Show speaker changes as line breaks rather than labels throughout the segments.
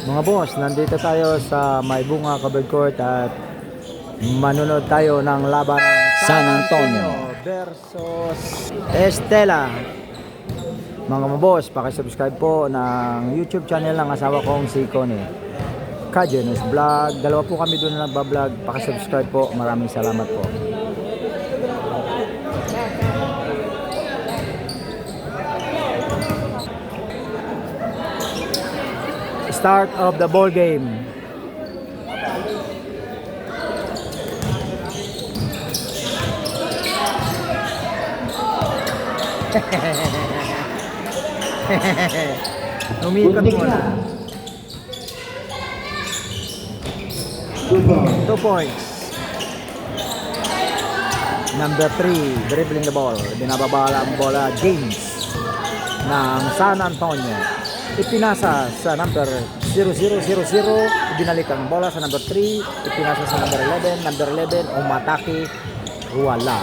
Mga boss, nandito tayo sa May Bunga Covered Court at manunod tayo ng laban ng
San Antonio
versus Estela. Mga boss, pakisubscribe po ng YouTube channel ng asawa kong si Connie Kajenos Vlog. Dalawa po kami doon na nagbablog. Pakisubscribe po. Maraming salamat po. Start of the ball game. Umikot muna. 2 points. Number 3, dribbling the ball. Binababala ang bola, James ng San Antonio. Ipinasa sa number 0000, binalik ang bola sa number 3, ipinasa sa number 11, number 11 umatake, wala.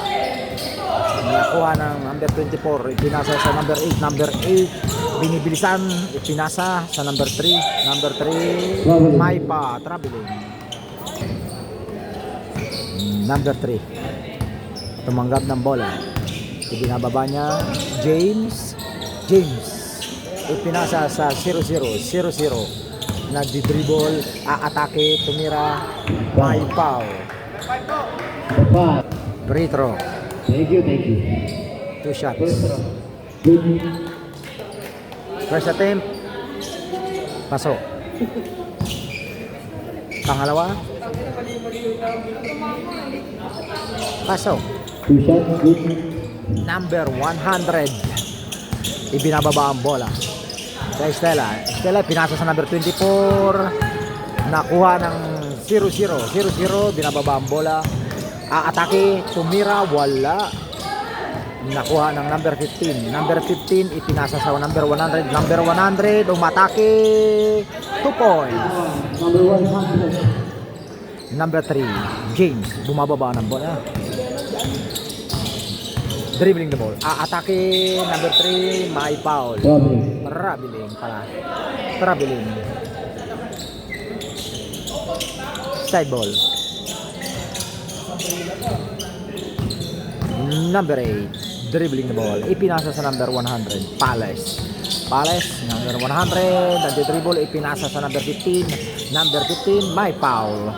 Nakuha ng number 24, ipinasa sa number 8, number 8 binibilisan, ipinasa sa number 3, number 3 may pa, traveling. Number 3 tumanggap ng bola, ibinababa niya, James ipinasa sa 0000, nagdi-dribble, aatake, tumira, may foul. Free throw.
Thank you.
2 shots. First attempt, pasok. Pangalawa, pasok.
2 shots, good.
Number 100, ibinababa ang bola sa Estela. Pinasa sa number 24, nakuha ng 0000, binababa ang bola, aatake, tumira, wala. Nakuha ng number 15, ipinasa sa number 100, number 100 umatake, 2 points. Number 3, James, bumababa ng bola, dribbling the ball, aatake, number 3, may foul. Traveling. Side ball. Number 8, dribbling the ball, ipinasa sa number 100, Palace, number 100, nagdi-dribble, ipinasa sa number 15, may foul.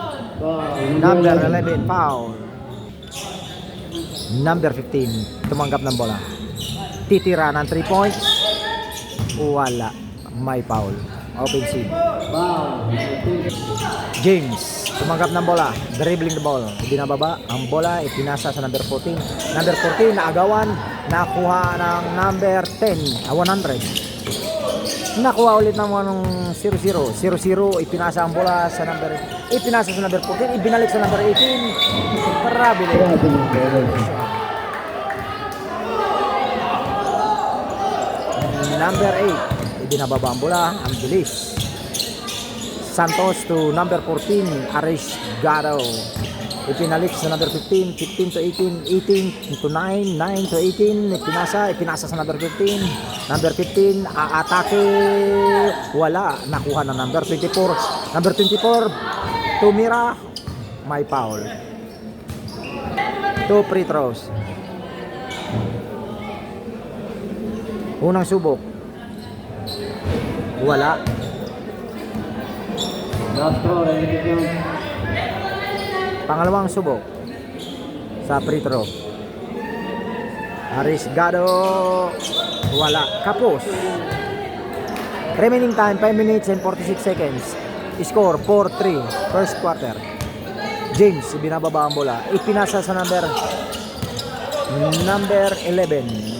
Number 11, foul. Number 15, tumanggap ng bola, titira ng 3 points, wala, may foul. Offensive. James, tumanggap ng bola, dribbling the ball, binababa ang bola, ipinasa sa number 14, naagawan, nakuha ng number 10, 100, nakuha ulit ng 00, ipinasa ang bola sa number 14, ibinalik sa number 18, traveling. Number 8, ibinababa ang bola, ang bilis. Santos to number 14, Arriesgado, ipinalik sa number 15 to 18 to 9 to 18, ipinasa sa number 15, aatake, wala, nakuha ng number 24, tumira, may foul. 2 free throws. Unang subok, wala. Pangalawang subok sa free throw, Arriesgado, wala, kapos. Remaining time 5 minutes and 46 seconds. Score 4-3, first quarter. James, binababa ang bola, ipinasa sa number 11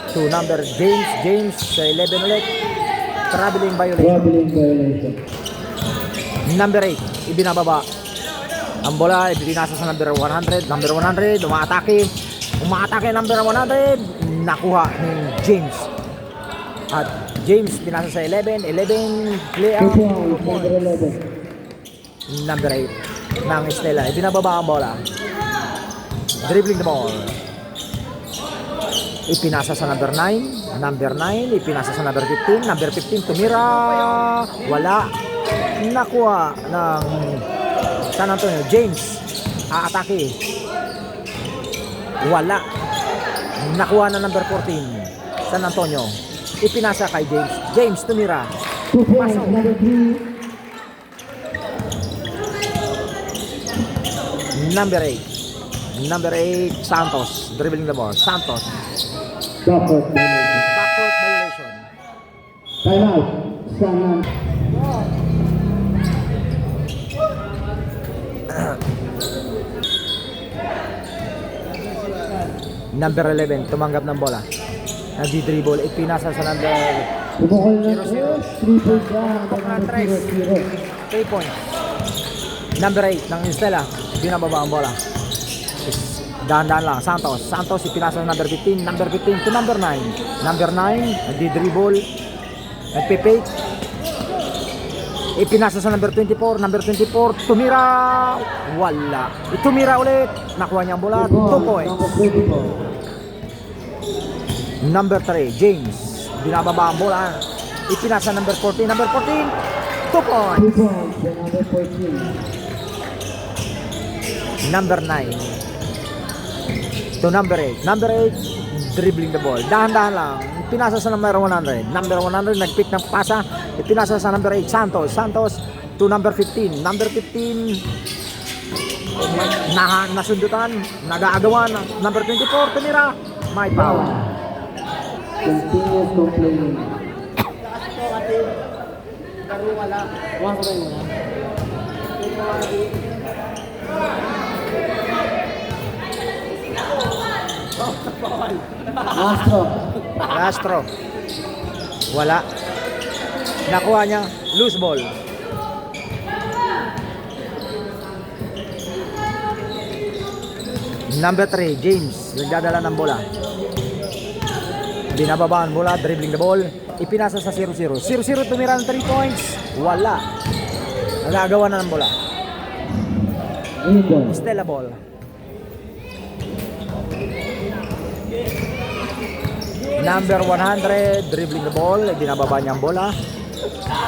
to number James sa 11 ulit, traveling violation. Number 8, ibinababa ang bola, ibinasa sa number 100, umaatake, number 100, nakuha ni James. At James pinasa sa 11, play out, number 8 ng Estela, ibinababa ang bola, dribbling the ball, ipinasa sa number 9, ipinasa sa number 15, tumira, wala, Nakuha ng San Antonio. James, aatake. Wala. Nakuha na number 14, San Antonio. Ipinasa kay James. James tumira.
2 points, number 3.
Number 8. Number 8, Santos. Dribbling the ball. Santos.
Backcourt violation.
Backcourt violation.
Timeout. San
Number 11, tumanggap ng bola. Nagdi-dribble. Ipinasa sa number
Bumukol ng
0-0.
3 points down.
Tres.
0-0.
3 points. Number 8 ng Estela. Binababa ang bola. Dahan-dahan lang. Santos. Santos ipinasa ng number 15. Number 15 to number 9. Number 9, nagdi-dribble. Nagpipake. Ipinasa sa number 24. Number 24, tumira. Wala. Tumira ulit. Nakuha niya ang bola. 2 points. Number 3, James. Binababa ang bola. Ipinasa number 14. Number 14, 2 points.
2 points, number 14.
Number 9 to number 8. Number 8, dribbling the ball. Dahan-dahan lang. Pinasa sa number 100. Number 100, nag-pick ng pasa. Ipinasa sa number 8, Santos. Santos to number 15. Number 15, nasundutan. Nag-aagawan. Number 24, tumira. May foul.
Continuous complaining. Astro.
Castro. Wala. Nakuha niya. Loose ball. Number 3, James. Nagdadala ng bola. Binababa ang bola. Dribbling the ball. Ipinasa sa 0-0. 0-0 tumira ng 3 points. Wala. Nagagawa na ng bola.
Green
Stella ball. Number 100, dribbling the ball. Binababa niya ang bola.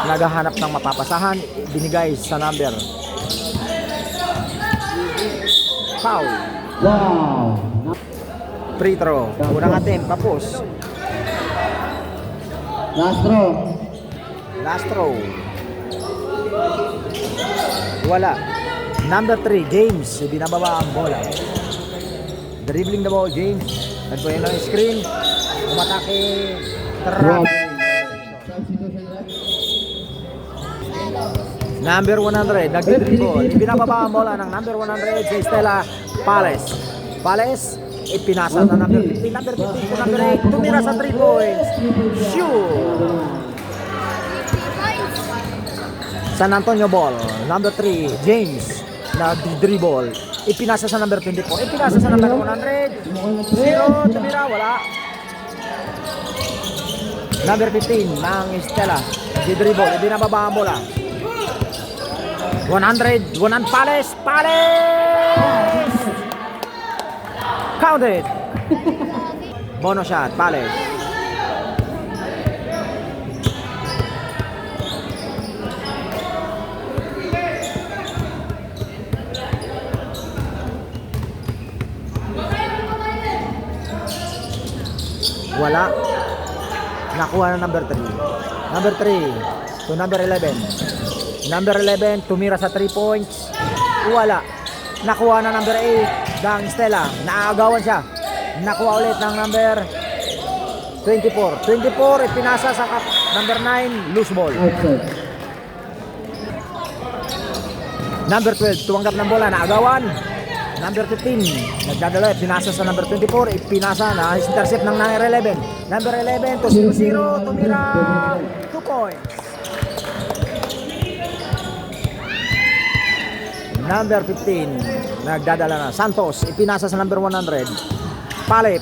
Naghahanap ng mapapasahan. Binigay sa number. Foul.
Wow.
Free throw. Unang attempt. Tapos.
Astro.
Last throw. Wala. Number 3, James. Binababa ang bola. Dribbling the ball, James. Nagpunin ng screen. Umatake. Trap. Number 100, nagdi-dribble. Binababa ang bola ng number 100 si Stella Pales. Pales, ipinasa na number 15. Number 15 to number 8. Tumira sa 3 points. Shoot! San Antonio ball. Number 3, James. Nagdi-dribble. Ipinasa sa number 24. Ipinasa sa number 100. 0, tumira, wala. Number 15 ng Estela. Nagdi-dribble. Binababa ang bola. 100, Pales. Pales! Counted. Bonus shot, Pales. Wala. Nakuha na number 3. Number 3 to number 11. Number 11, tumira sa 3 points. Wala. Nakuha na number 8 ng Stella. Naaagawan siya. Nakuha ulit ng number 24. 24, ipinasa sa number 9, loose ball.
Outside.
Number 12, tumanggap ng bola, naagawan. Number 15, nagdadala, pinasa sa number 24, ipinasa na intercept ng number 11. Number 11 to 0-0, tumira 2 points. Number 15, nagdadala na. Santos, ipinasa sa number 100. Pale,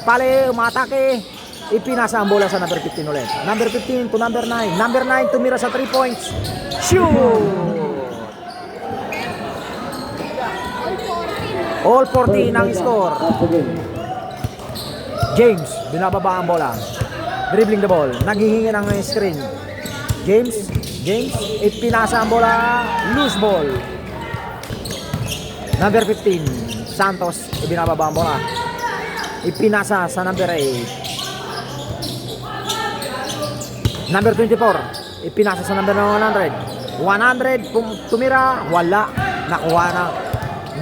umatake. Ipinasa ang bola sa number 15 ulit. Number 15 to number 9. Number 9, tumira sa 3 points. Shoot! All 14 ang score. James, binababa ang bola. Dribbling the ball. Naghihingi ng screen. James, James, ipinasa ang bola, loose ball. Number 15, Santos, ibinababa ang bola. Ipinasa sa number 8. Number 24, ipinasa sa number 100. 100, tumira, wala. Nakuha na.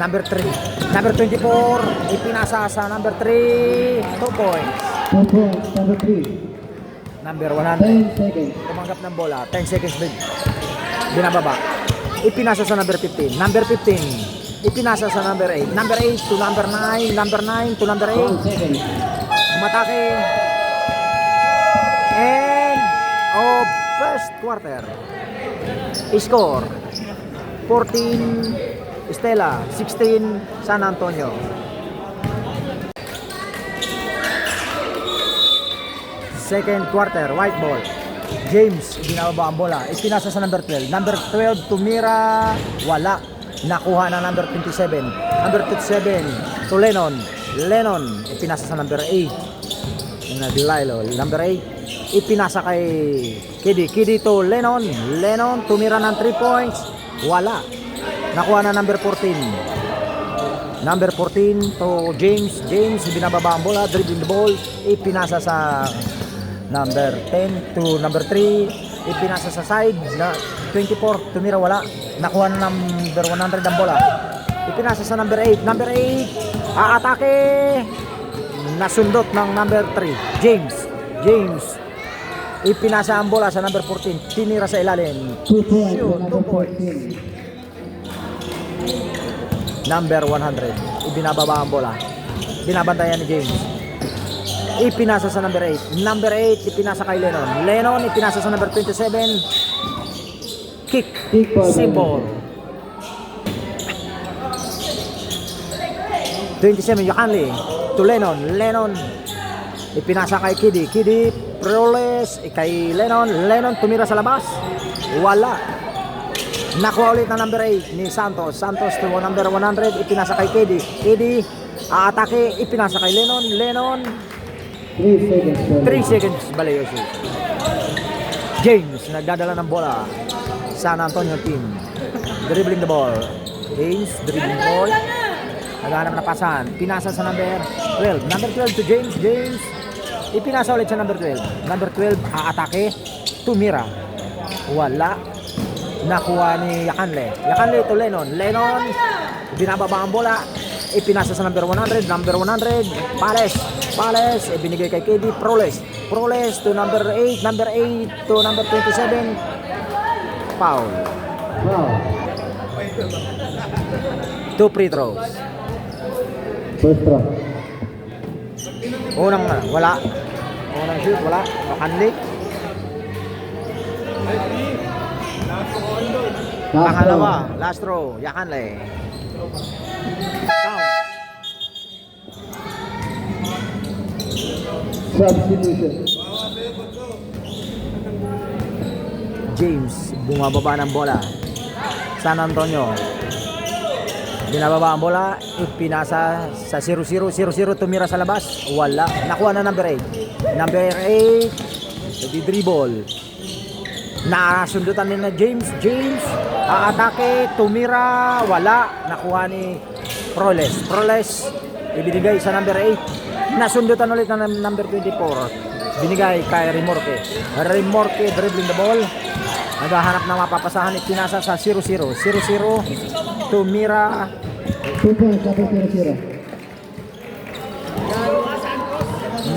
Number 3. Number 24, ipinasa sa number 3. 2 points.
2 points, number 3.
Number 100.
10 seconds.
Tumanggap ng bola, 10 seconds binababa. Ipinasa sa number 15. Number 15, ipinasa sa number 8. Number 8 to number 9. Number 9 to number 8.
12 seconds.
Umatake. End of first quarter. Score 14 Stella, 16 San Antonio. Second quarter, white ball. James, binababa ang bola. Ipinasa sa number 12. Number 12, tumira. Wala. Nakuha na number 27. Number 27, to Lennon. Lennon, ipinasa sa number 8. Naglailo. Number 8, ipinasa kay Kidi. Kidi to Lennon. Lennon, tumira ng 3 points. Wala. Nakuha na number 14. Number 14 to James. James, binababa ang bola. Dribbling the ball. Ipinasa sa number 10 to number 3, ipinasa sa side na 24, tumira wala. Nakuha na number 100 ang bola. Ipinasa sa number 8. Number 8, aatake. Nasundot ng number 3, James. James, ipinasa ang bola sa number 14, tinira sa ilalim.
2 points,
Shoot, 2
number
points.
14.
Number 100, ibinababa ang bola. Binabantayan ni James. Ipinasa sa number 8. Number 8, ipinasa kay Lennon. Lennon, ipinasa sa number 27. Kick.
Kick ball.
Simple. 27, Yakanli. To Lennon. Lennon, ipinasa kay Kidi. Kidi, Proles. Kay Lennon. Lennon, tumira sa labas. Wala. Nakuha ulit na number 8 ni Santos. Santos to number 100. Ipinasa kay Kidi. Kidi, aatake. Ipinasa kay Lennon. Lennon,
3 seconds.
3 seconds, Balayosi. James, nagdadala ng bola. San Antonio team. Dribbling the ball. James, dribbling the ball. Naghanap na pasan. Pinasa sa number 12. Number 12 to James. James, ipinasa ulit sa number 12. Number 12, aatake. Tumira. Wala. Nakuha ni Yakanle. Yakanle to Lennon. Lennon, binababa ang bola. Ipinasa sa number 100. Number 100, Pales. Pales, ibinigay kay KD. Proles. Proles to number 8. Number 8 to number 27. Foul.
Wow.
2 free throws.
First throw.
Unang wala. Unang shoot, wala. Yakanle. Pangalawa, last throw. Yakanle. Count.
Substitution.
James, bumababa ng bola. San Antonio, binababa ang bola. Ipinasa sa 0-0. 0-0, tumira sa labas. Wala. Nakuha na number 8. Number 8, di-dribble. Nasundutan din na James. James, aatake. Tumira. Wala. Nakuha ni Proles. Proles, ibinigay sa number 8. Nasundutan ulit ng number 24. Binigay kay Remorque. Remorque, dribbling the ball. Naghahanap ng mapapasahan. Ipinasa sa 0-0. 0-0. Tumira.
2 points, number 0-0.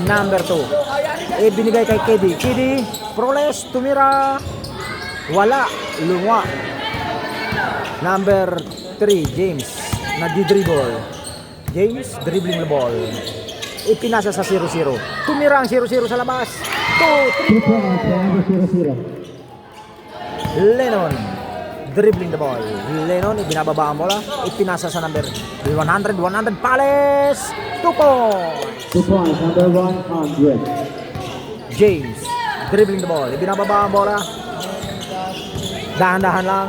Number 2. Ibinigay kay Kedi. Kedi, Proles, tumira. Wala. Lunga. Number 3, James. Nagdi-dribble. James, dribbling the ball. Ipinasa sa 0-0. Tumira ang 0-0 sa labas.
2 points, number 0-0.
Lennon, dribbling the ball. Lennon, ibinababa ang bola. Ipinasa sa number 100. 100, Pales. 2 points.
2 points, number 100.
James, dribbling the ball. Ibinababa ang bola. Dahan-dahan lang.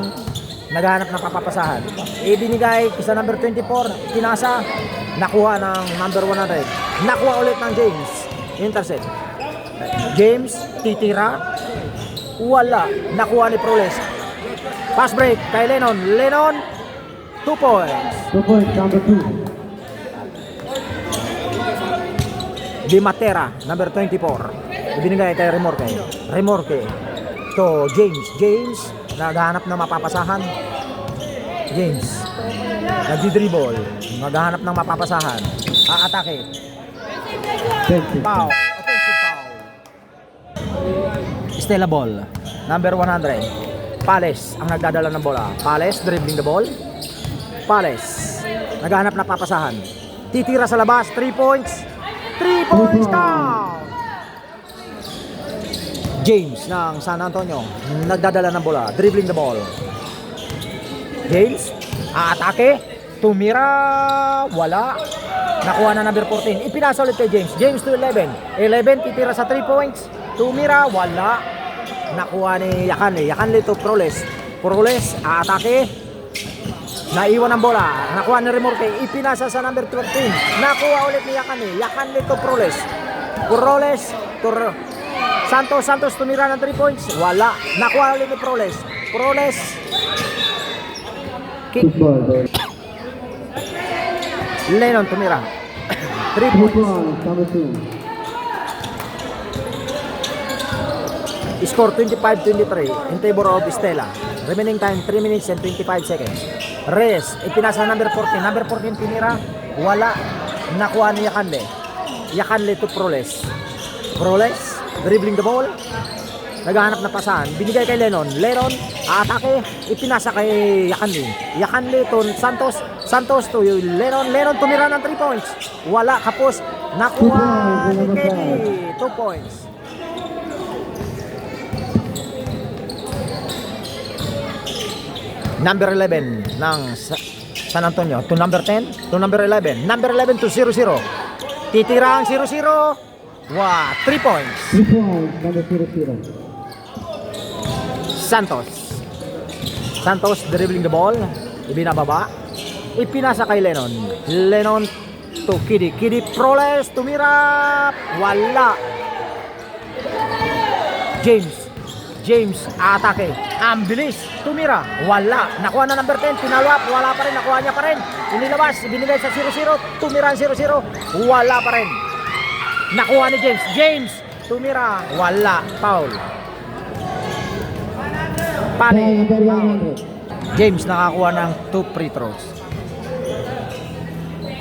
Naghahanap ng papapasahan. Ibinigay sa number 24. Pinasa. Nakuha ng number 100. Nakuha ulit ng James. Intercept. James, titira. Wala. Nakuha ni Proles. Pass break kay Lennon. Lennon, 2 points.
2 points, number 2.
Di Matera, number 24. Ibinigay kay Remorque. Remorque to James. James, naghahanap ng mapapasahan. James, nagdi-dribble. Naghahanap ng mapapasahan. Aatake. Foul. Offensive foul. Stella ball. Number 100. Pales ang nagdadala ng bola. Pales dribbling the ball. Pales naghahanap ng papasahan. Titira sa labas. 3 points. 3 points count. James ng San Antonio nagdadala ng bola, dribbling the ball. James, atake, tumira, wala. Nakuha na number 14. Ipinasa ulit kay James. James to 11. 11 titira sa 3 points. Tumira, wala. Nakuha ni Yakanle. Yakanle to Proles. Proles, atake. Naiwan ang bola. Nakuha ni Remorque. Ipinasa sa number 13. Nakuha ulit ni Yakanle. Yakanle to Proles. Proles to Santos tumira ng 3 points. Wala. Nakuha ulit ni Proles. Proles. Kick. Lennon tumira. 3 points.
Number 2.
Score 25-23 in favor of Stella. Remaining time 3 minutes and 25 seconds. Reyes. Ipinasa number 14. Number 14 tinira. Wala. Nakuha ni Yakanle. Yakanle to Proles. Proles. Dribbling the ball. Naghahanap na pasahan. Binigay kay Lennon. Lennon, atake. Ipinasa kay Yakanle. Yakanle to Santos. Santos to Lennon. Lennon tumira ng 3 points. Wala. Kapos. Nakuha ni Kenny. 2 points. Number 11 ng San Antonio to number 10 to number 11. Number 11 to 0-0. Titira ang 0-0. Wow, 3 points.
3 points, number 0-0.
Santos dribbling the ball. Ibinababa. Ipinasa kay Lennon. Lennon to Kiddy. Kiddy Proles. Tumira. Wala. James atake. Ang bilis. Tumira. Wala. Nakuha na number 10. Pinalwap. Wala pa rin. Nakuha niya pa rin. Inilabas. Binigay sa 0-0. Tumira ang 0-0. Wala pa rin. Nakuha ni James. James. Tumira. Wala. Foul. Pane.
Number 100.
James nakakuha ng 2 free throws.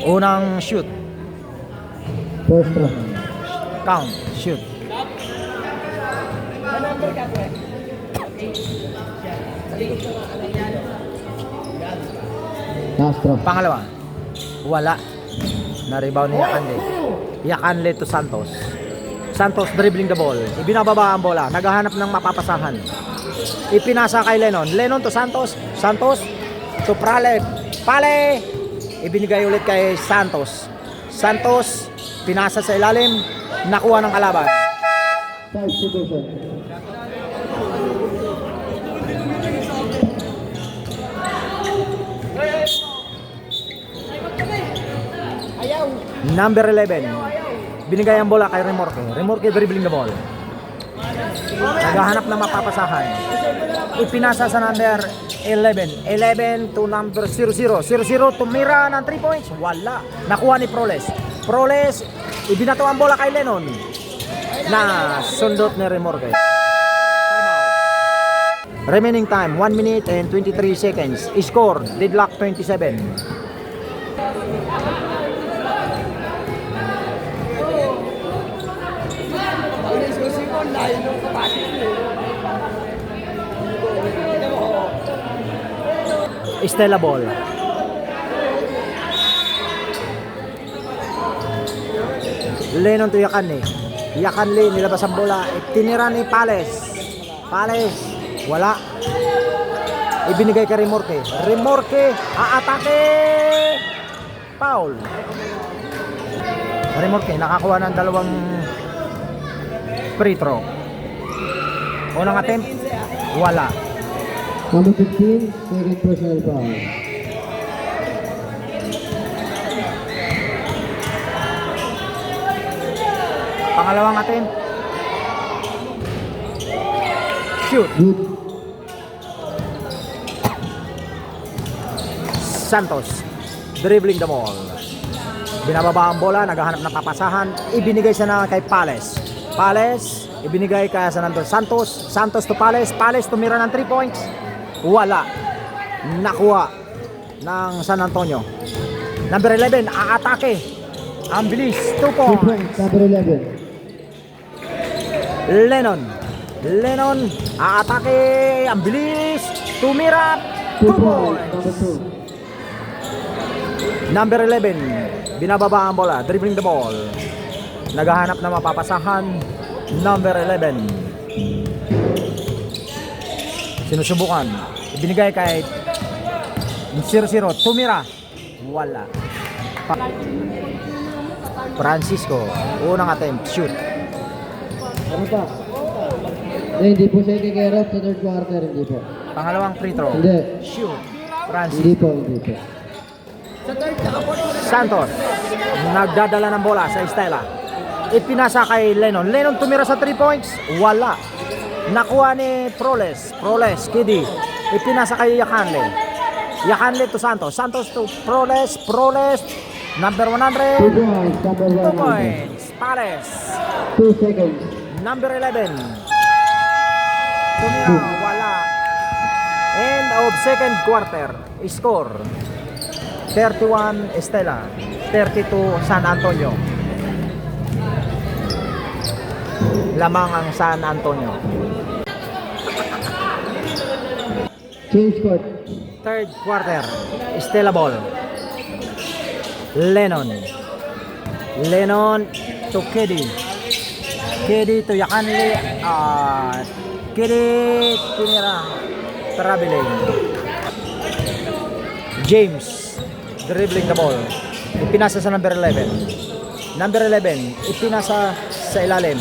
Unang shoot.
First round.
Count. Shoot.
Last round.
Pangalawa. Wala. Na-rebound ni Yakanle. Yakanle to Santos. Santos dribbling the ball. Ibinababa ang bola. Naghahanap ng mapapasahan. Ipinasa kay Lennon. Lennon to Santos. Santos to Pale. Pale. Ibinigay ulit kay Santos. Santos. Pinasa sa ilalim. Nakuha ng kalaban.
Substitution.
Number 11. Binigay ang bola kay Remorque. Remorque dribbling the ball. Naghahanap ng mapapasahan. Ipinasa sa number 11. 11 to number 00. 00 tumira ng 3 points. Wala. Nakuha ni Proles. Proles, ibinato ang bola kay Lennon. Na sundot ni Remorque. Remaining time 1 minute and 23 seconds. Score deadlock 27. Stella ball. Lennon to Yakanle. Yakanle nilabas ang bola. Tinira ni Pales. Pales. Wala. Ibinigay kay Remorque. Remorque. Aatake. Foul. Remorque nakakuha ng 2 free throw. Unang attempt. Wala.
Number 15, second personal foul.
Pangalawang attempt. Shoot.
Good.
Santos, dribbling the ball. Binababa ang bola, naghahanap ng papasahan. Ibinigay siya na kay Pales. Pales, ibinigay kaya sa nandun. Santos, Santos to Pales. Pales tumira ng 3 points. Wala. Nakuha ng San Antonio. Number 11, aatake. Ang bilis, 2
2
points.
points. Number 11.
Lennon. Lennon, aatake. Ang bilis. Tumira. 2
2 points.
points.
Number 2.
Number 11, binababa ang bola, dribbling the ball. Naghahanap na mapapasahan. Number 11. Sinusubukan. Ibinigay kay 0-0. Tumira. Wala. Francisco, unang attempt, shoot.
Ano pa? Hindi po siya i-care sa third quarter. Hindi po.
Pangalawang free throw.
Hindi.
Shoot. Francis.
Hindi po. Hindi po.
Santos, nagdadala ng bola sa Estela. Ipinasa kay Lennon. Lennon tumira sa 3 points. Wala. Nakuha ni Proles. Proles, Kidi. Ipinasa kay Yakanle. Yakanle to Santos. Santos to Proles. Proles, number 100.
2 points. Number
2
1.
points. Pares.
2 seconds.
Number 11. Tumira. Wala. End of second quarter. Score. 31 Estela, 32 San Antonio. Lamang ang San Antonio.
Change court.
Third quarter, Estela ball. Lennon. Lennon to Kedi. Kedi to Yakanli. Kedi tinira. Traveling. James dribbling the ball. Ipinasa sa number 11. Number 11, ipinasa sa ilalim.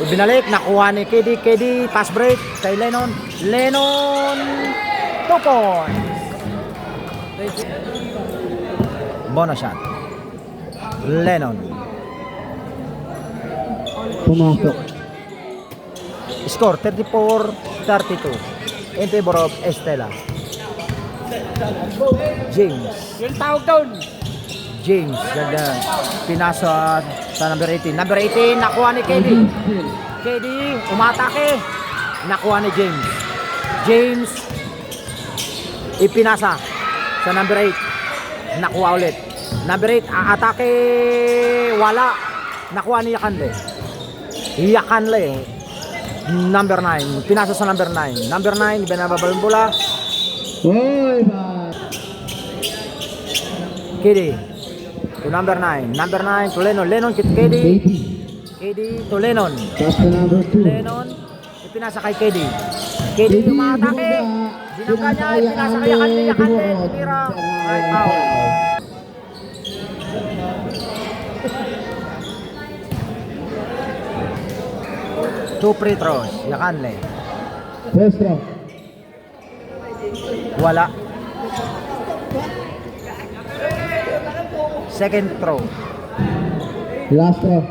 Ibinalik, nakuha ni KD. KD, pass break kay Lennon. Lennon, 2 points. Bonus shot. Lennon.
Pumasok.
Score 34-32 in favor of Estela. James.
Yung tawag doon.
James, ganda. Pinasa sa number 18. Number 18, nakuha ni KD. KD, umatake. Nakuha ni James. James, ipinasa sa number 8. Nakuha ulit. Number 8, aatake. Wala. Nakuha ni Yakanle. Yakanle. Number 9. Pinasa sa number 9. Number 9, binababal ang bola.
Hoy, ba?
KD to number 9. Number 9 to Lennon. Lennon kit KD.
80.
KD to Lennon.
Pass to number 2.
Lennon, ipinasa kay KD. KD umatake. Binangga niya, ipinasa kay Yakanle. Yakanle, tira. Right out. Two free throws. Yakanle.
First round.
Wala. Second throw.
Last round.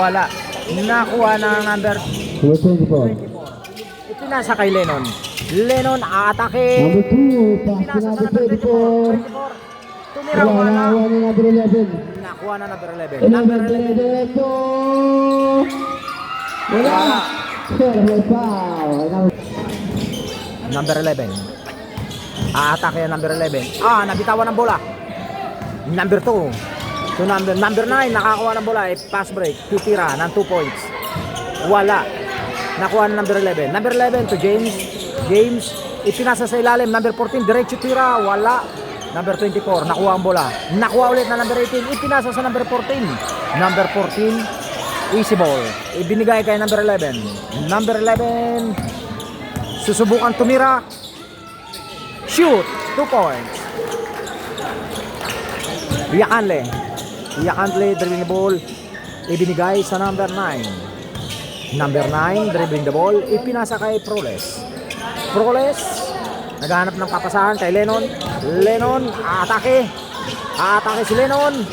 Wala. Nakuha ng number
24.
ipinasa kay Lennon. Lennon, atake.
Number 2. Pass to
Pinasa sa
number
number 24.
24.
Tumira,
Wala
wala.
na ni number 11.
Nakuha na number 11. Number 11.
Diretso. Wala. May foul.
Number 11. Aatake ang number 11. Nabitawan ng bola. Number 2. To number 9, nakakuha ng bola. Pass break. Titira ng 2 points. Wala. Nakuha ng number 11. Number 11 to James. James, ipinasa sa ilalim. Number 14, diretso tira. Wala. Number 24, nakuha ang bola. Nakuha ulit na number 18. Ipinasa sa number 14. Number 14, easy ball. Ibinigay kay number 11. Number 11, susubukan tumira. Shoot, 2 points. Yakanle. Yakanle, dribbling the ball. Ibinigay sa number 9. Number 9, dribbling the ball. Ipinasa kay Proles. Proles, naghahanap ng papasahan kay Lennon. Lennon, atake. Atake si Lennon.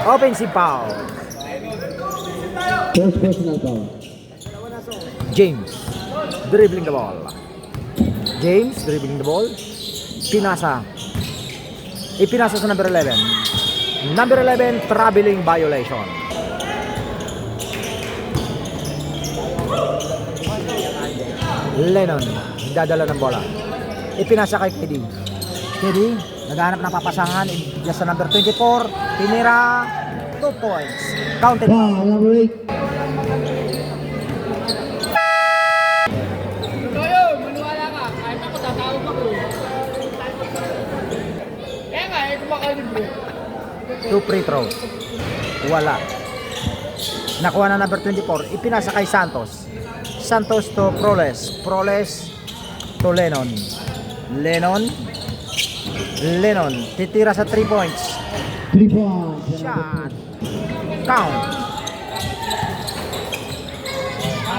Offensive foul.
First personal foul.
James dribbling the ball. James dribbling the ball. Ipinasa sa number 11. Number 11, traveling violation. Lennon, dadala ng bola. Ipinasa kay KD. KD, naghahanap ng papasangan. Just sa number 24, tinira. 2 points. Counted.
Foul number 8.
Toyo, maniwala ka. Kahit ako tatawag ako. Kaya nga, kumakain bro.
2 free throws. Wala. Nakuha na number 24. Ipinasa kay Santos. Santos to Proles. Proles to Lennon. Lennon. Titira sa 3 points.
3 points.
Shot. Count.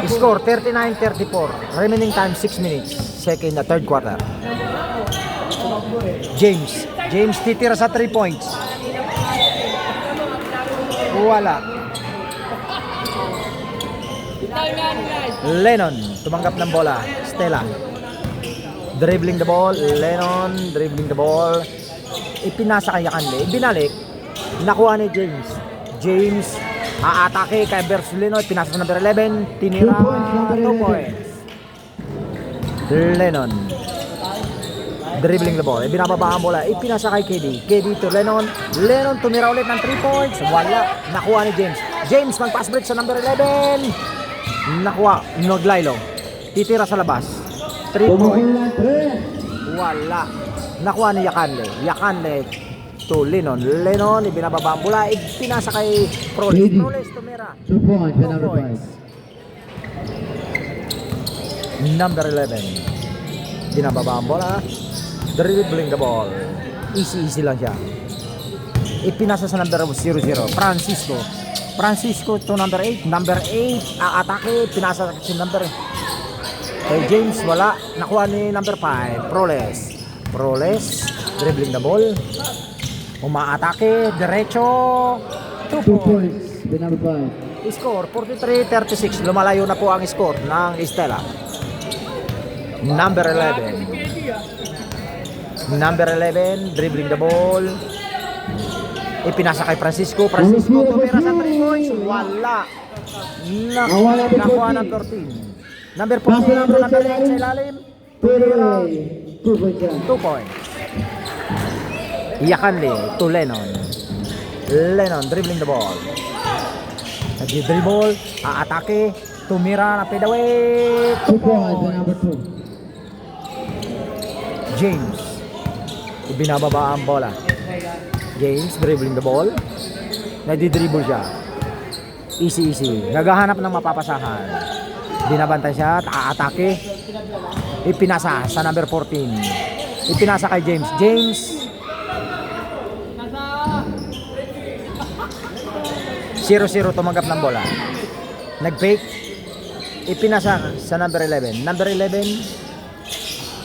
Score 39-34. Remaining time 6 minutes. Third quarter. James titira sa 3 points. Wala. Lennon tumanggap ng bola. Stella dribbling the ball. Lennon dribbling the ball. Ipinasa kay Yakande. Binalik. Nakuha ni James aatake kay Bersolino. Pinasa sa number 11. Tinira 2 points. Lennon dribbling the ball. Binababa ang bola. Ipinasa kay KD to Lennon. Lennon tumira ulit ng 3 points. Wala. Nakuha ni James mag-pass break sa number 11. Nakuha. Naglaylo. Titira sa labas. 3 points. Wala. Nakuha ni Yakande to Lennon. Ibinababa ang bola. Ipinasa kay Proles. Proles tumira.
2 points. Number 5.
Number 11. Binababa ang bola. Dribbling the ball. Easy lang siya. Ipinasa sa number 00. Francisco to number 8. Number 8 aatake. Pinasa sa number kay James. Wala. Nakuha ni number 5. Proles dribbling the ball. Umaatake. Diretso. 2 points.
Number 5.
Score 43-36. Lumalayo na po ang score ng Stella. Number 11 dribbling the ball. Ipinasa kay Francisco tumira sa 3 points. Wala. Nakuha ng 14. Number 14 to number 8 sa ilalim. Tumira 2 points. Yakande to Lennon dribbling the ball. Nag-dribble, aatake, tumira na pedaway.
2 points. Number 2.
James. Ibinababa ang bola. James dribbling the ball. Nadi-dribble siya. Easy. Naghahanap ng mapapasahan. Binabantay siya, aatake. Ipinasa sa number 14. Ipinasa kay James. 0-0 tumanggap ng bola. Nag-fake. Ipinasa sa number 11. Number 11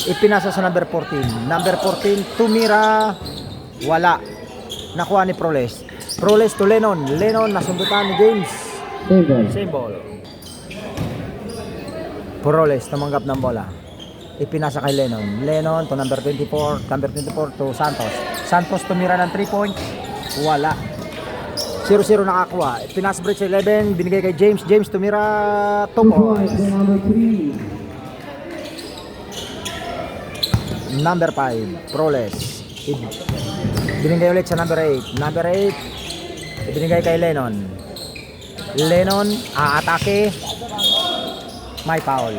ipinasa sa number 14. Number 14 tumira. Wala. Nakuha ni Proles to Lennon nasundutan ni James. Same ball. Proles tumanggap ng bola. Ipinasa kay Lennon to number 24. Number 24 to Santos tumira ng 3 points. Wala. 0-0 nakakuha. Pinas break sa 11. Binigay kay James tumira 2 points.
Number 3.
Number 5 Proles. Binigay ulit sa number 8. Number 8 ibinigay kay Lennon aatake. May foul.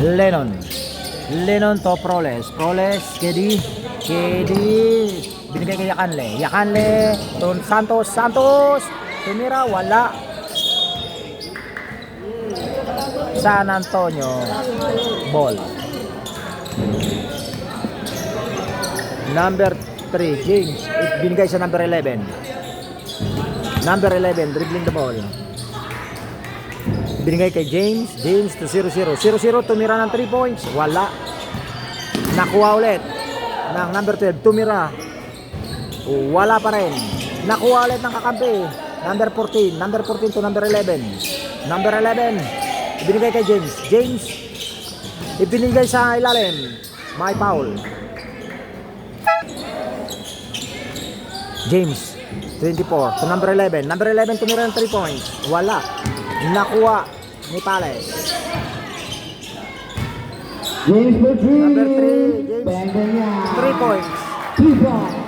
Lennon to Proles KD binigay kay Yakanle to Santos tumira. Wala. San Antonio ball. Number 3 James binigay sa number 11 dribbling the ball. Binigay kay James to 0-0 tumira ng 3 points. Wala. Nakuha ulit ng number 12 tumira Wala pa rin. Nakuha ulit ng kakampi. Number 14. Number 14 to number 11. Number 11. Ibinigay kay James. James. Ibinigay sa ilalim. May foul. James. 24 to number 11. Number 11 tumira ng 3 points. Wala. Nakuha ni Pales.
James for 3.
Number 3. James.
Bang, bang, yeah.
3 points.
3 points.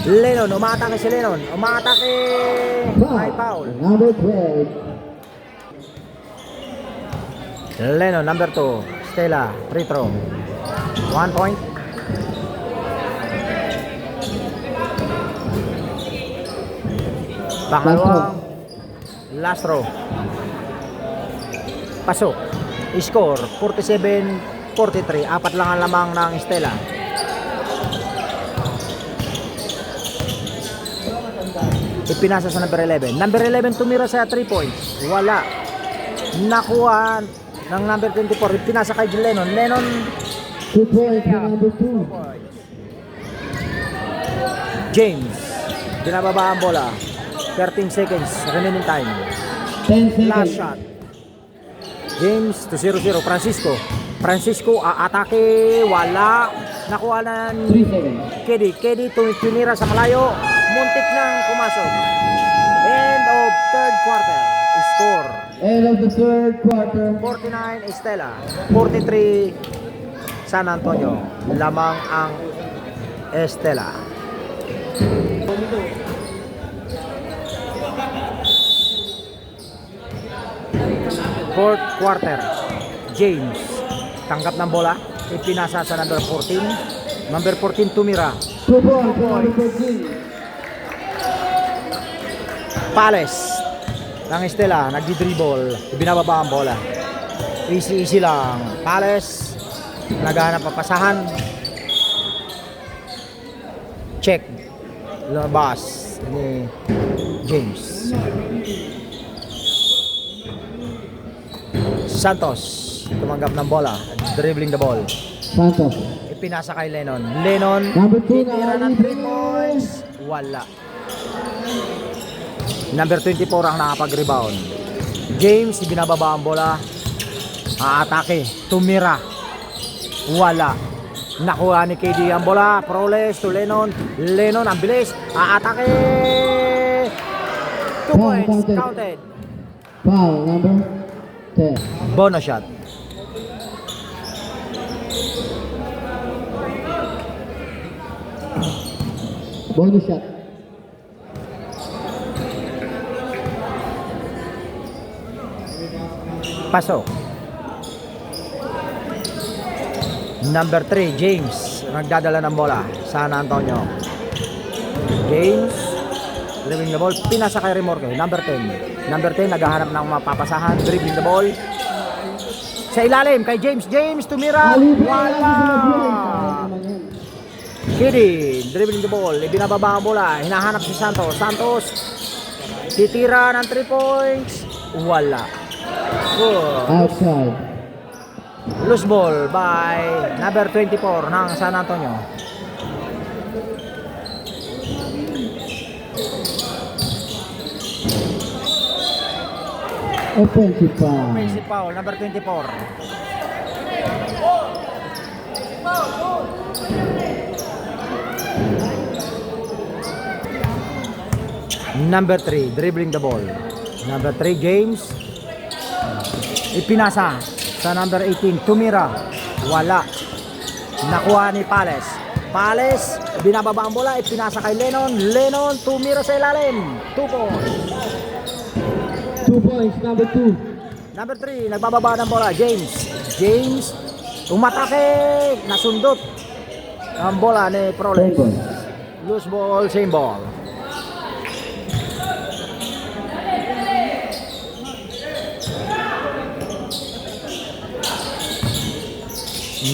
Lennon, umatake si Lennon. Umatake. May foul.
Number 12.
Lennon, number 2. Stella, free throw. 1 point. Pangalawang last throw. Pasok. Score 47-43. Apat lang ang lamang ng Stella. Ipinasa sa number 11. Number 11 tumira sa 3 points. Wala. Nakuha ng number 24. Ipinasa kay Lennon. Lennon
2 points for number 2.
James. Binababa ang bola. 13 seconds remaining time.
10
Last
seconds.
shot. James to 0-0. Francisco aatake. Wala. Nakuha na
3 seconds.
Kedi tumira sa malayo. Muntik nang pumasok. End of third quarter. Score
End of the third quarter.
49 Estela, 43 San Antonio. Lamang ang Estela. Fourth quarter. James tanggap ng bola. Ipinasa sa number 14. Number 14 tumira.
2 points for number 14.
Pales ng Estela, nagdi-dribble, binababa ang bola. Easy lang. Pales, naghahanap papasahan. Check. Labas ni James. Santos, tumanggap ng bola, dribbling the ball.
Santos.
Ipinasa kay Lennon. Lennon,
Number 2
titira
na
ng 3 points. Wala. Number 24 ang nakapag-rebound. James, binababa ang bola. Aatake. Tumira. Wala. Nakuha ni KD ang bola. Proles to Lennon. Lennon, ang bilis. Aatake. 2 points. Counted.
Foul number 10.
Bonus shot.
Bonus shot.
Pasok. Number 3, James. Nagdadala ng bola. San Antonio. James. Dribbling the ball. Pinasa kay Remorque. Number 10. Number 10, naghahanap ng mapapasahan. Dribbling the ball. Sa ilalim kay James. James tumira. Wala. Kidi. Dribbling the ball. Ibinababa ang bola. Hinahanap si Santos. Santos. Titira ng 3 points. Wala. Good.
Outside.
Loose ball by number 24 ng San Antonio.
Offensive foul.
Offensive foul, number 24. Number 3, dribbling the ball. Number 3, James. Ipinasa sa number 18, tumira. Wala. Nakuha ni Pales. Pales, binababa ang bola, ipinasa kay Lennon. Lennon, tumira sa ilalim. 2 points.
2 points, number 2.
Number 3, nagbababa ng bola, James. James, umatake. Nasundot ang bola ni Proles. Loose ball, same ball.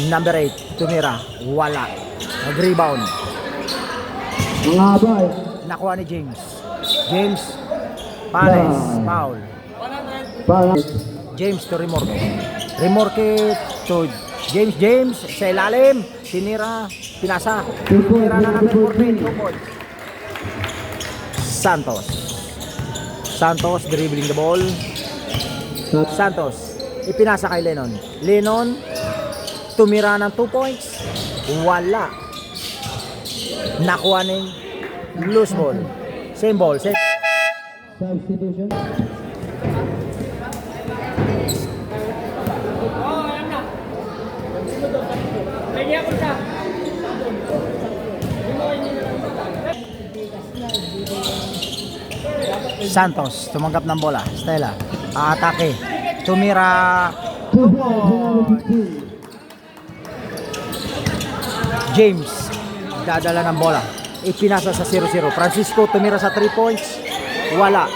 Number 8, tumira. Wala. Nag-rebound.
Mga boy.
Nakuha ni James. James, Pales, foul.
Foul.
James to Remorque. Remorque to James sa ilalim. Tinira, pinasa. Tinira na number 14. 2 points. Santos dribbling the ball. Santos, ipinasa kay Lennon. Lennon, tumira ng 2 points. Wala. Nakuha ng loose ball. Same ball.
Substitution.
Oo, alam na. Lagi ako siya.
Santos, tumanggap ng bola. Stella, atake. Tumira.
2 points, number 15.
James, dadala ng bola. Ipinasa sa 0-0. Francisco, tumira sa 3 points. Wala.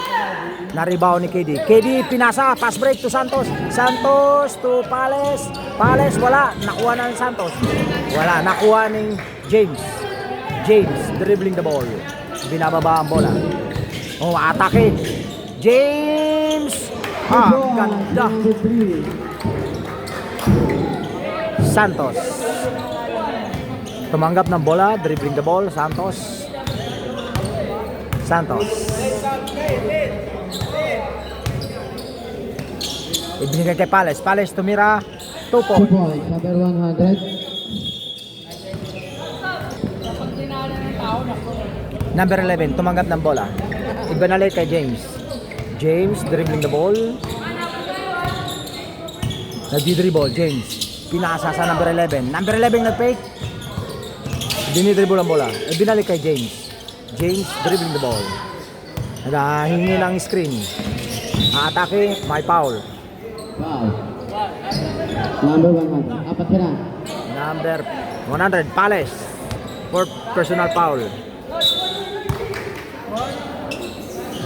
Na-rebound ni KD. KD, pinasa. Pass break to Santos. Santos to Pales. Pales, wala. Nakuha na ng Santos. Wala. Nakuha ni James. James, dribbling the ball. Binababa ang bola. Oh, atake. James. Ganda.
Number 3.
Santos. Tumanggap ng bola, dribbling the ball, Santos. Ibinigay kay Pales. Pales tumira, 2
2
points.
points, number 100.
Kapag dinala ng tao, naku.
Number 11, tumanggap ng bola. Ibinalik kay James. James, dribbling the ball. Nagdi-dribble, James. Pinasa sa number 11. Number 11 nag-fake. Dinidribble ang bola. Ibinalik kay James. James, dribbling the ball. Naghahingi ng screen. Atake, may foul.
Wow. Number 100. Apat ka na.
Number 100, Pales. For personal foul.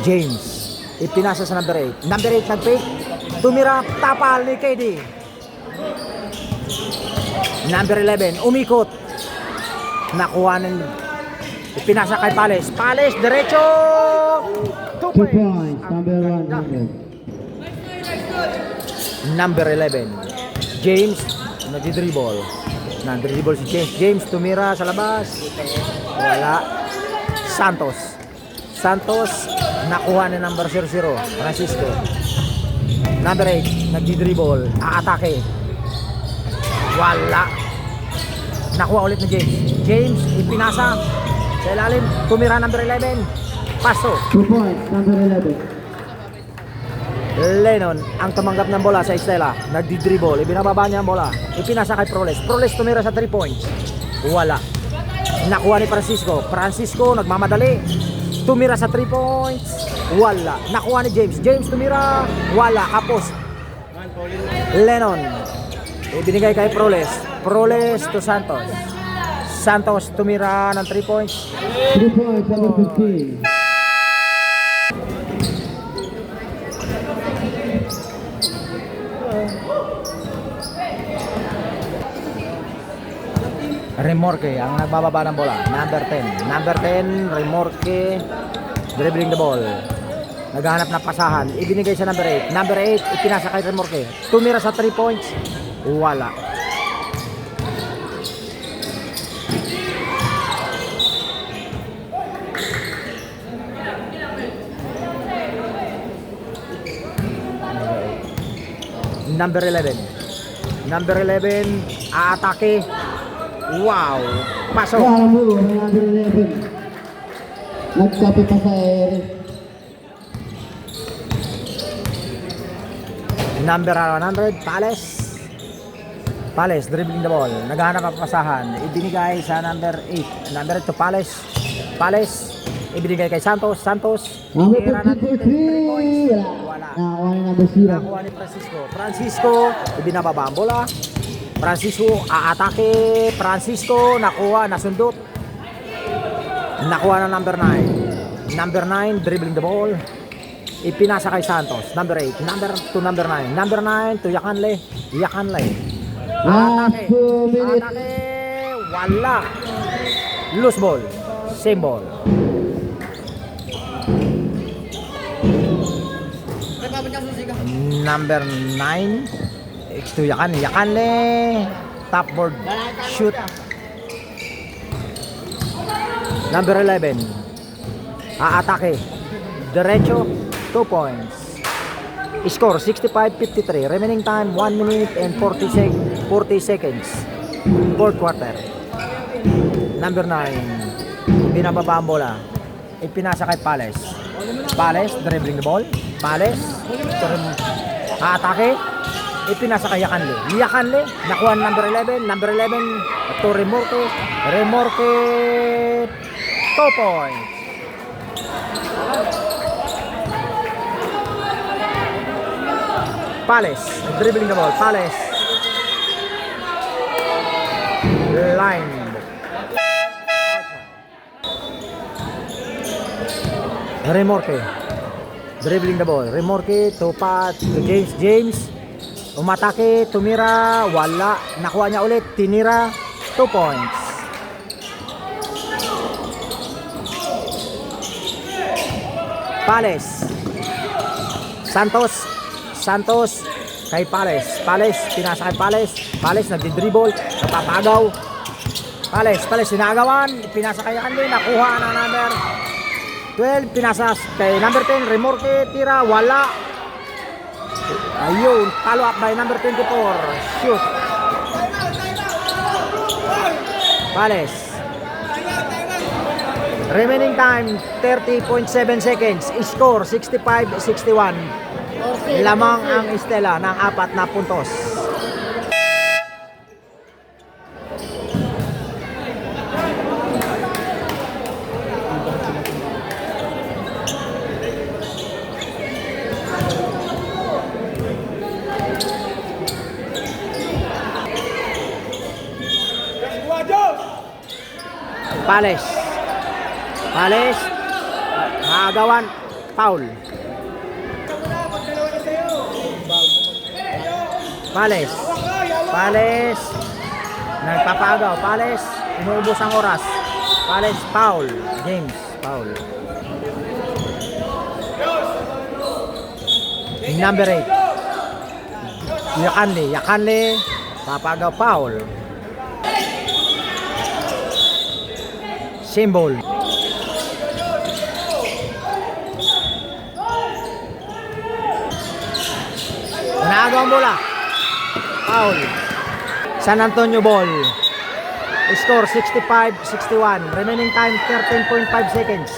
James, ipinasa sa number 8. Number 8 nag-fake. Tumira, tapal ni KD. Number 11, umikot. Nakuha ng ipinasa kay Pales. Pales, derecho! 2
2 points, number 100.
Number 11, James, nagdi-dribble. Nagdi-dribble si James. James tumira sa labas. Wala. Santos, nakuha ni number 00, Francisco. Number 8, nagdi-dribble. Aatake. Wala. Nakuha ulit ni James. James, ipinasa sa ilalim. Tumira number 11. Paso.
2 points, number 11.
Lennon ang tumanggap ng bola sa Estela. Nagdi-dribble. Ibinababa niya ang bola. Ipinasa kay Proles. Proles tumira sa 3 points. Wala. Nakuha ni Francisco. Francisco nagmamadali. Tumira sa 3 points. Wala. Nakuha ni James. James tumira. Wala. Kapos. Lennon. Ibinigay kay Proles. Proles to Santos. Santos tumira ng 3 points.
3 points, number 15.
Remorque ang nagbababa ng bola. Number 10. Number 10, Remorque dribbling the ball. Naghahanap ng pasahan. Ibinigay sa number 8. Number 8, ipinasa kay Remorque. Tumira sa 3 points. Wala. Number 11. Number 11, aatake. Wow. Pasok.
Bravo, number 11. Nagkape pa sa Eric.
Number 100, Pales. Pales, dribbling the ball. Naghahanap ang pasahan. Ibinigay sa number 8. Number 8 to Pales. Pales, ibinigay kay Santos. Santos,
Number
tira ng
53.
3 points.
Wala.
Wala.
Nakakuha ni number 0.
Nakuha ni Francisco. Francisco, ibinababa ang bola. Francisco, aatake. Francisco, nakuha, nasundot. Nakuha na number 9. Number 9, dribbling the ball. Ipinasa kay Santos. Number 8. Number 9. Number 9 to Yakanle. Yakanle.
Last
Atake.
2 minutes.
Atake. Wala. Loose ball. Same ball. Number 9. To Yakanle. Yakanle. top board, shoot. Number 11, aatake, diretso, 2 points. Score 65-53, remaining time 1 minute and 40 seconds. Fourth quarter. Number 9, binababa ang bola, ipinasa kay Pales. Pales, dribbling the ball. Pales, aatake, ipinasa kay Yakanle. Yakanle, nakuha ang number 11. Number 11 to Remorque. Remorque, 2 points. Pales, dribbling the ball. Pales, line. Remorque, dribbling the ball. Remorque to James. James, umatake, tumira, wala. Nakuha niya ulit, tinira, 2 points. Pales, Santos kay Pales. Pales, pinasa kay Pales. Pales, nagdi-dribble, napapagaw. Pales, sinagawan, pinasa kay Yakanle, nakuha na number 12, pinasa kay number 10, Remorque, tira, wala. Ayun, follow up by number 24, shoot. Pales. Remaining time 30.7 seconds. Score 65-61. Lamang ang Estela ng 4 na puntos. Pales, nakagawan, foul. Pales, nagpapagaw. Pales, inuubos ang oras. Pales, foul. James, foul. Number 8, Yakanle, papagaw, foul. Symbol. Nagaw ang bola. Foul. San Antonio ball. Score 65-61. Remaining time 13.5 seconds.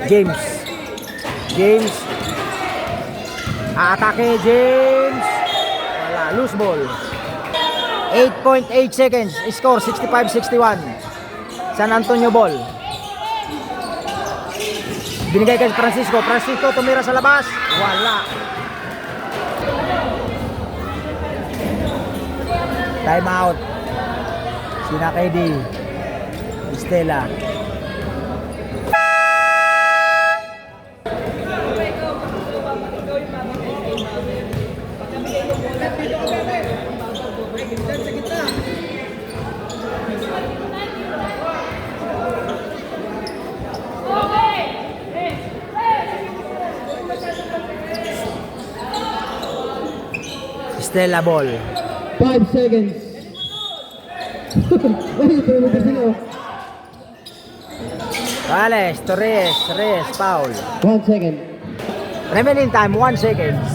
James. Atake James. Wala, loose ball. 8.8 seconds. Score 65-61. San Antonio ball. Binigay kay Francisco. Tumira sa labas. Wala. Time out. Sina KD. Estela. Estela ball.
5 seconds.
Pales, Torres, foul.
1 second.
Remaining time 1 seconds.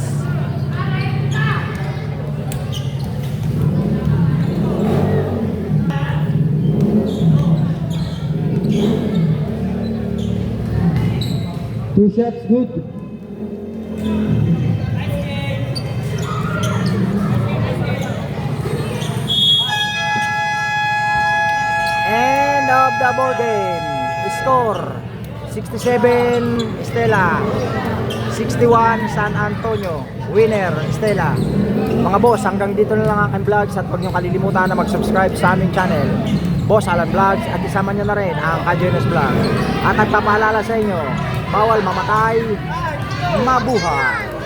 Two shots good.
End of the ball game. Score 67 Estela, 61 San Antonio. Winner Estela. Mga boss, hanggang dito na lang ang aking vlogs at huwag niyong kalilimutan na mag-subscribe sa aming channel, Boss Alan Vlogs, at isama niyo na rin ang Kajenos Vlog. At nagpapaalala sa inyo, bawal mamatay, mabuhay.